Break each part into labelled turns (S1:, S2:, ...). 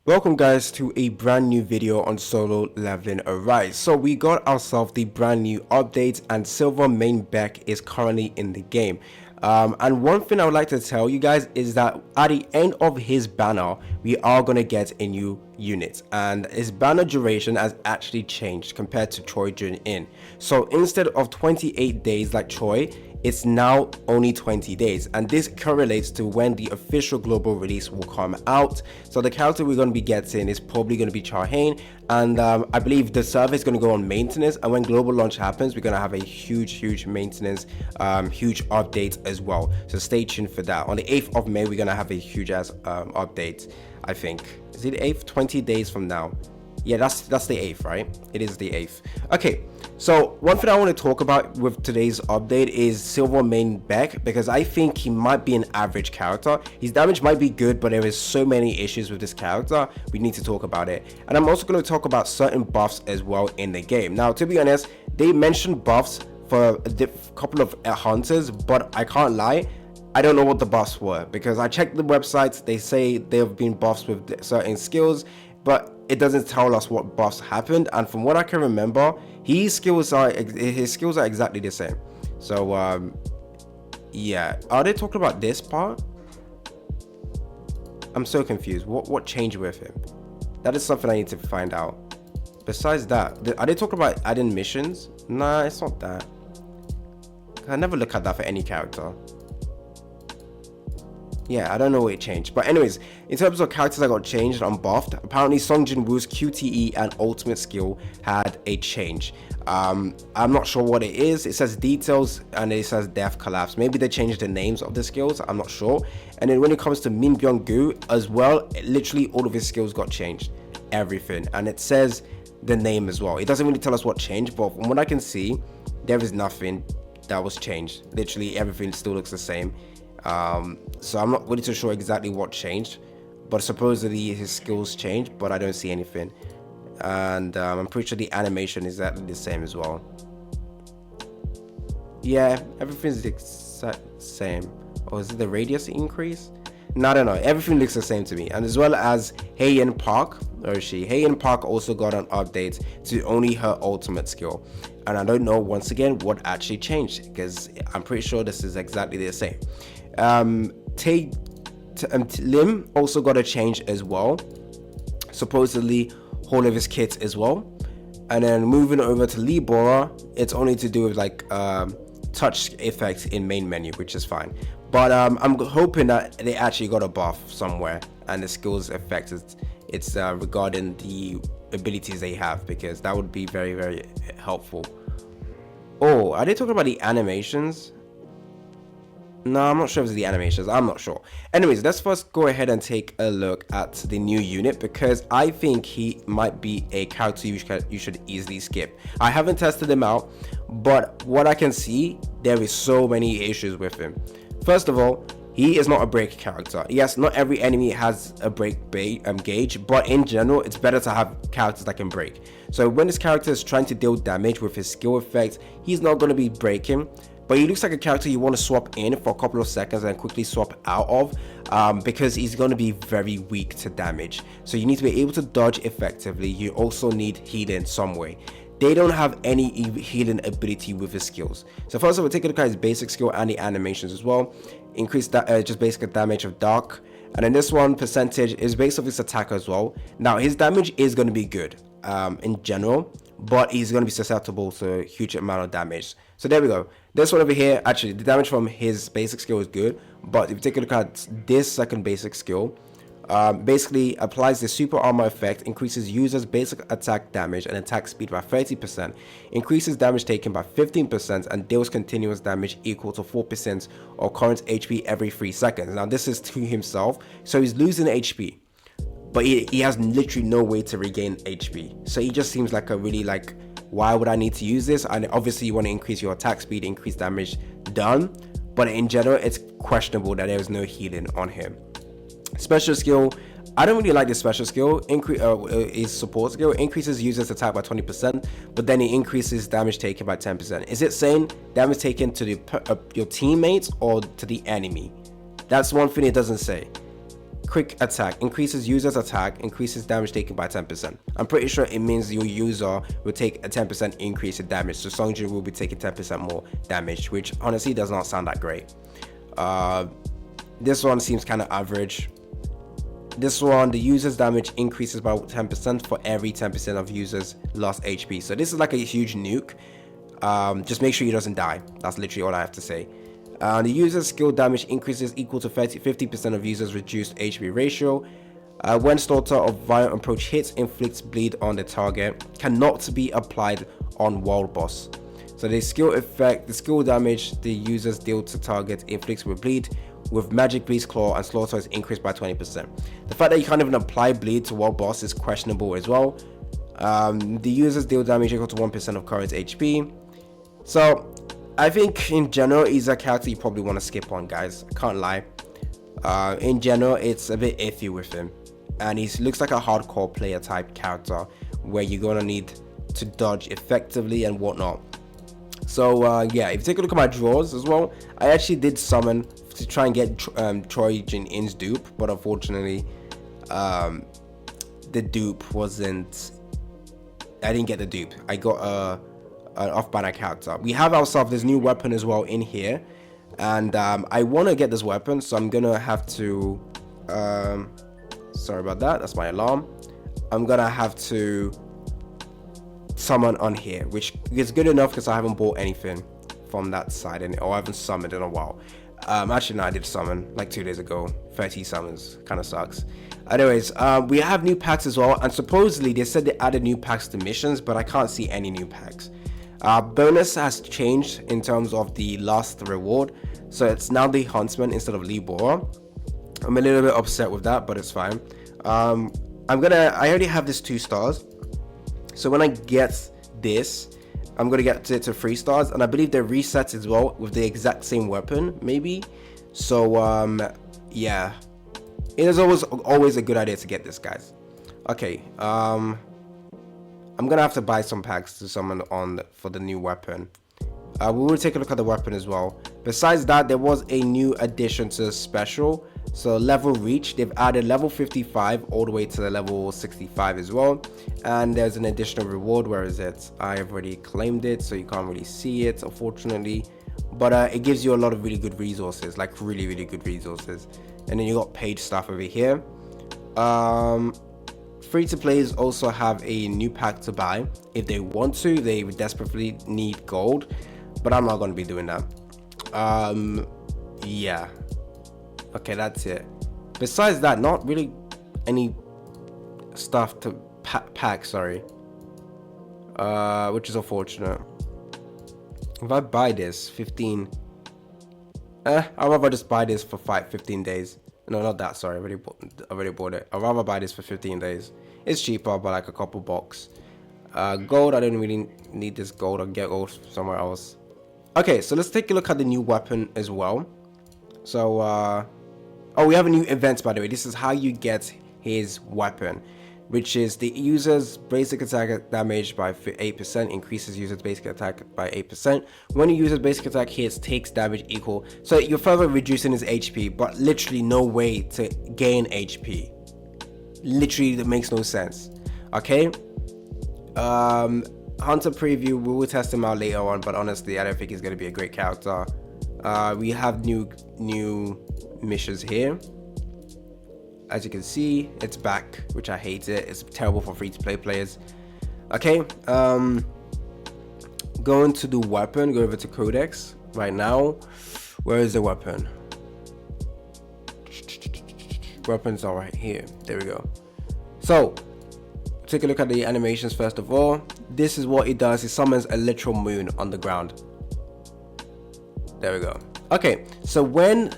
S1: Welcome guys to a brand new video on solo leveling Arise. So we got ourselves the brand new update and silver main Beak is currently in the game. And one thing I would like to tell you guys is that at the end of his banner, we are going to get a new unit, and his banner duration has actually changed compared to Troy Jun In. So instead of 28 days like Troy, it's now only 20 days, and this correlates to when the official global release will come out. So the character we're going to be getting is probably going to be Charhain, and I believe the server is going to go on maintenance, and when global launch happens, we're going to have a huge maintenance, huge update as well. So stay tuned for that. On the 8th of May, we're going to have a huge ass update. I think, is it the 8th? 20 days from now. Yeah, that's the 8th, right? It is the 8th. Okay, so one thing I want to talk about with today's update is silver main Beak, because I think he might be an average character. His damage might be good, but there is so many issues with this character. We need to talk about it. And I'm also going to talk about certain buffs as well in the game. Now, to be honest, they mentioned buffs for a couple of hunters, but I can't lie, I don't know what the buffs were, because I checked the websites. They say there have been buffs with certain skills, but it doesn't tell us what buffs happened. And from what I can remember, his skills are exactly the same. So yeah, are they talking about this part? I'm so confused. What changed with him? That is something I need to find out. Besides that, are they talking about adding missions? Nah, it's not that. I never look at that for any character. Yeah, I don't know what it changed. But anyways, in terms of characters that got changed and buffed, apparently Song Jin-woo's QTE and ultimate skill had a change. I'm not sure what it is. It says details and it says death collapse. Maybe they changed the names of the skills. I'm not sure. And then when it comes to Min Byung-gu as well, literally all of his skills got changed. Everything. And it says the name as well. It doesn't really tell us what changed, but from what I can see, there is nothing that was changed. Literally everything still looks the same. So I'm not really too sure exactly what changed, but supposedly his skills changed, but I don't see anything. And I'm pretty sure the animation is exactly the same as well. Yeah, everything's the exact same. Or is it the radius increase? No, I don't know. Everything looks the same to me. And as well as Haeyeon Park, or Haeyeon Park also got an update to only her ultimate skill. And I don't know, once again, what actually changed, because I'm pretty sure this is exactly the same. Lim also got a change as well, supposedly all of his kits as well. And then moving over to Lee Bora, it's only to do with like touch effects in main menu, which is fine. But I'm hoping that they actually got a buff somewhere and the skills effect it's regarding the abilities they have, because that would be very helpful. Oh, are they talking about the animations? No, I'm not sure if it's the animations. I'm not sure. Anyways, let's first go ahead and take a look at the new unit, because I think he might be a character you should easily skip. I haven't tested him out, but what I can see, there is so many issues with him. First of all, he is not a break character. Yes, not every enemy has a break gauge, but in general, it's better to have characters that can break. So when this character is trying to deal damage with his skill effects, he's not going to be breaking. But he looks like a character you want to swap in for a couple of seconds and quickly swap out of, because he's going to be very weak to damage. So you need to be able to dodge effectively. You also need healing some way. They don't have any healing ability with his skills. So first of all, take a look at his basic skill and the animations as well. Increase that just basic damage of dark. And then this one percentage is based off his attack as well. Now his damage is going to be good in general, but he's going to be susceptible to a huge amount of damage. So there we go. This one over here, actually the damage from his basic skill is good, but if you take a look at this second basic skill, basically applies the super armor effect, increases users basic attack damage and attack speed by 30%, increases damage taken by 15%, and deals continuous damage equal to 4% of current HP every 3 seconds. Now this is to himself, so he's losing HP, but he has literally no way to regain HP. So he just seems like a really like, why would I need to use this? And obviously you want to increase your attack speed, increase damage done, but in general it's questionable that there is no healing on him. Special skill, I don't really like this special skill. His support skill increases users attack by 20%, but then it increases damage taken by 10%. Is it saying damage taken to your teammates or to the enemy? That's one thing it doesn't say. quick attack, increases user's attack, increases damage taken by 10%. I'm pretty sure it means your user will take a 10% increase in damage, so Songjin will be taking 10% more damage, which honestly does not sound that great. This one seems kind of average. This one, the user's damage increases by 10% for every 10% of users lost HP. So this is like a huge nuke. Just make sure he doesn't die. That's literally all I have to say. The user's skill damage increases equal to 50% of users reduced HP ratio. When slaughter of violent approach hits, inflicts bleed on the target. Cannot be applied on world boss. So the skill effect, the skill damage the users deal to target inflicts with bleed. With magic bleed's claw and slaughter is increased by 20%. The fact that you can't even apply bleed to world boss is questionable as well. The users deal damage equal to 1% of current HP. So I think in general he's a character you probably want to skip on, guys. I can't lie. In general, it's a bit iffy with him, and he looks like a hardcore player type character where you're gonna need to dodge effectively and whatnot. So yeah, if you take a look at my draws as well, I actually did summon to try and get Troy Jin-in's dupe, but unfortunately the dupe wasn't, I didn't get the dupe. I got an off-banner character. We have ourselves this new weapon as well in here, and I want to get this weapon, so I'm gonna have to sorry about that, that's my alarm. I'm gonna have to summon on here, which is good enough because I haven't bought anything from that side, or I haven't summoned in a while. Actually no, I did summon like 2 days ago. 30 summons, kind of sucks. Anyways, we have new packs as well, and supposedly they said they added new packs to missions, but I can't see any new packs. Bonus has changed in terms of the last reward, so it's now the Huntsman instead of Libora. I'm a little bit upset with that, but it's fine. I already have this 2 stars, so when I get this, I'm gonna get it to 3 stars, and I believe they reset as well with the exact same weapon, maybe. So yeah, it is always a good idea to get this, guys. Okay, I'm gonna have to buy some packs to summon on for the new weapon. We will take a look at the weapon as well. Besides that, there was a new addition to the special. So level reach, they've added level 55 all the way to the level 65 as well. And there's an additional reward. Where is it? I have already claimed it, so you can't really see it, unfortunately. But it gives you a lot of really good resources, like really good resources. And then you got paid stuff over here. Free-to-players also have a new pack to buy if they want to. They desperately need gold, but I'm not going to be doing that. Yeah, okay, that's it. Besides that, not really any stuff to pack, sorry, which is unfortunate. If I buy this 15, I'd rather just buy this for 15 days. No, not that, sorry, I already bought it. I'd rather buy this for 15 days. It's cheaper by like a couple bucks. Gold, I don't really need this gold. I'll get gold somewhere else. Okay, so let's take a look at the new weapon as well. So oh, we have a new event, by the way. This is how you get his weapon, which is the user's basic attack damage by 8%, increases user's basic attack by 8%. When a user's basic attack hits, takes damage equal. So you're further reducing his HP, but literally no way to gain HP. Literally, that makes no sense. Okay. Hunter preview, we will test him out later on, but honestly, I don't think he's going to be a great character. We have new missions here. As you can see, it's back, which I hate it. It's terrible for free-to-play players. Okay, going to the weapon, go over to Codex right now. Where is the weapon? Weapons are right here. There we go. So, take a look at the animations first of all. This is what it does. It summons a literal moon on the ground. There we go. Okay, so when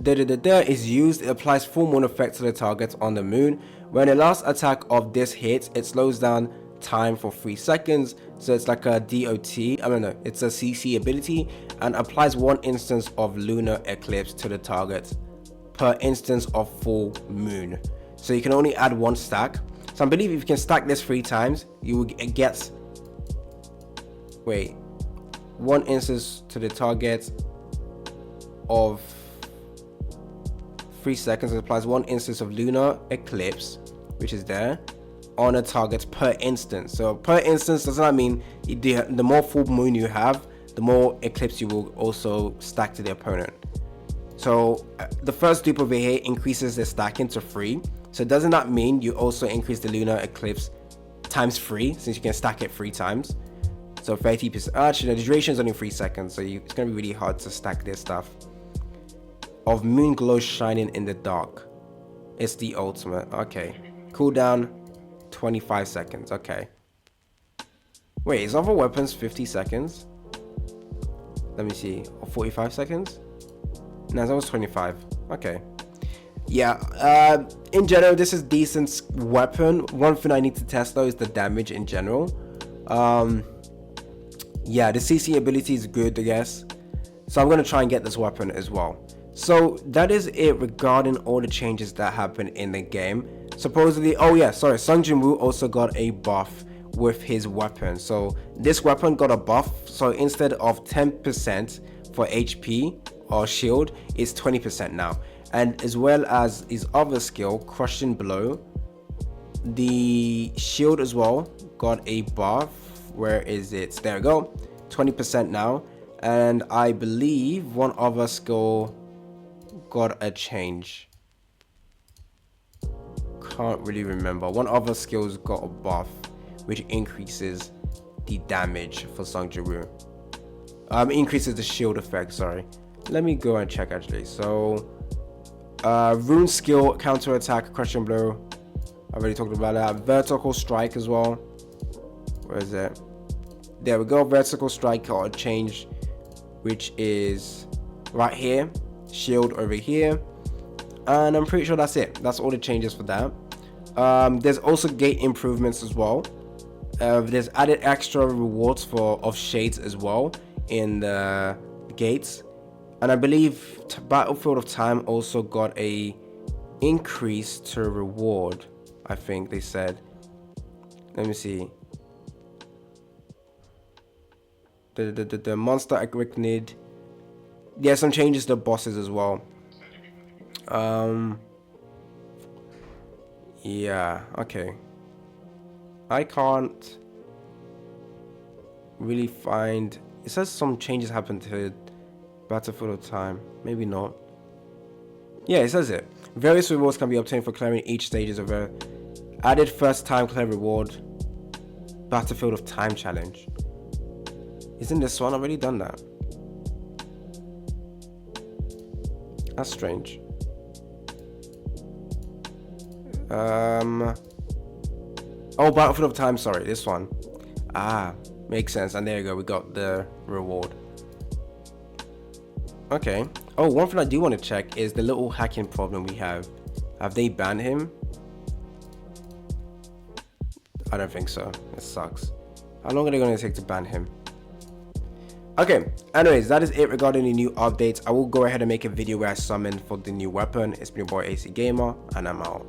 S1: is used, it applies full moon effect to the target on the moon. When the last attack of this hits, it slows down time for 3 seconds. So it's like a DOT, it's a CC ability, and applies 1 instance of lunar eclipse to the target per instance of full moon. So you can only add 1 stack. So I believe if you can stack this 3 times, you will get 1 instance to the target of 3 seconds. It applies 1 instance of lunar eclipse, which is there, on a target per instance. So per instance does not mean the more full moon you have, the more eclipse you will also stack to the opponent. So the first dupe over here increases the stacking to 3. So doesn't that mean you also increase the lunar eclipse times 3, since you can stack it 3 times? So 30%. Actually, the duration is only 3 seconds, so it's gonna be really hard to stack this stuff. Of moon glow shining in the dark. It's the ultimate. Okay. Cooldown 25 seconds. Okay. Wait, is other weapons 50 seconds? Let me see. Or 45 seconds? No, that was 25. Okay. Yeah, in general, this is decent weapon. One thing I need to test though is the damage in general. Yeah, the CC ability is good, I guess. So I'm going to try and get this weapon as well. So that is it regarding all the changes that happened in the game. Supposedly, oh yeah, sorry, Sung Jin-woo also got a buff with his weapon. So this weapon got a buff. So instead of 10% for HP or shield, it's 20% now. And as well as his other skill, Crushing Blow, the shield as well got a buff. Where is it? There we go, 20% now. And I believe one other skill got a change. Can't really remember. One other skill's got a buff which increases the damage for Sung Jin-woo. Increases the shield effect, sorry. Let me go and check actually. So rune skill, counter attack, Crushing Blow, I already talked about that. Vertical strike as well. Where is it? There we go. Vertical strike got a change, which is right here. Shield over here, and I'm pretty sure that's it. That's all the changes for that. There's also gate improvements as well. There's added extra rewards of shades as well in the gates, and I believe Battlefield of Time also got a increase to reward. I think they said. Let me see. The monster arachnid. Yeah, some changes to bosses as well. Yeah, okay. I can't really find. It says some changes happened to Battlefield of Time. Maybe not. Yeah, it says it. Various rewards can be obtained for clearing each stages of a added first time clear reward. Battlefield of Time challenge. Isn't this one already done that? That's strange. Oh, Battlefield of Time, sorry, this one. Ah, makes sense. And there you go, we got the reward. Okay. Oh, one thing I do want to check is the little hacking problem we have. Have they banned him? I don't think so. It sucks. How long are they going to take to ban him? Okay, anyways, that is it regarding the new updates. I will go ahead and make a video where I summon for the new weapon. It's been your boy AC Gamer, and I'm out.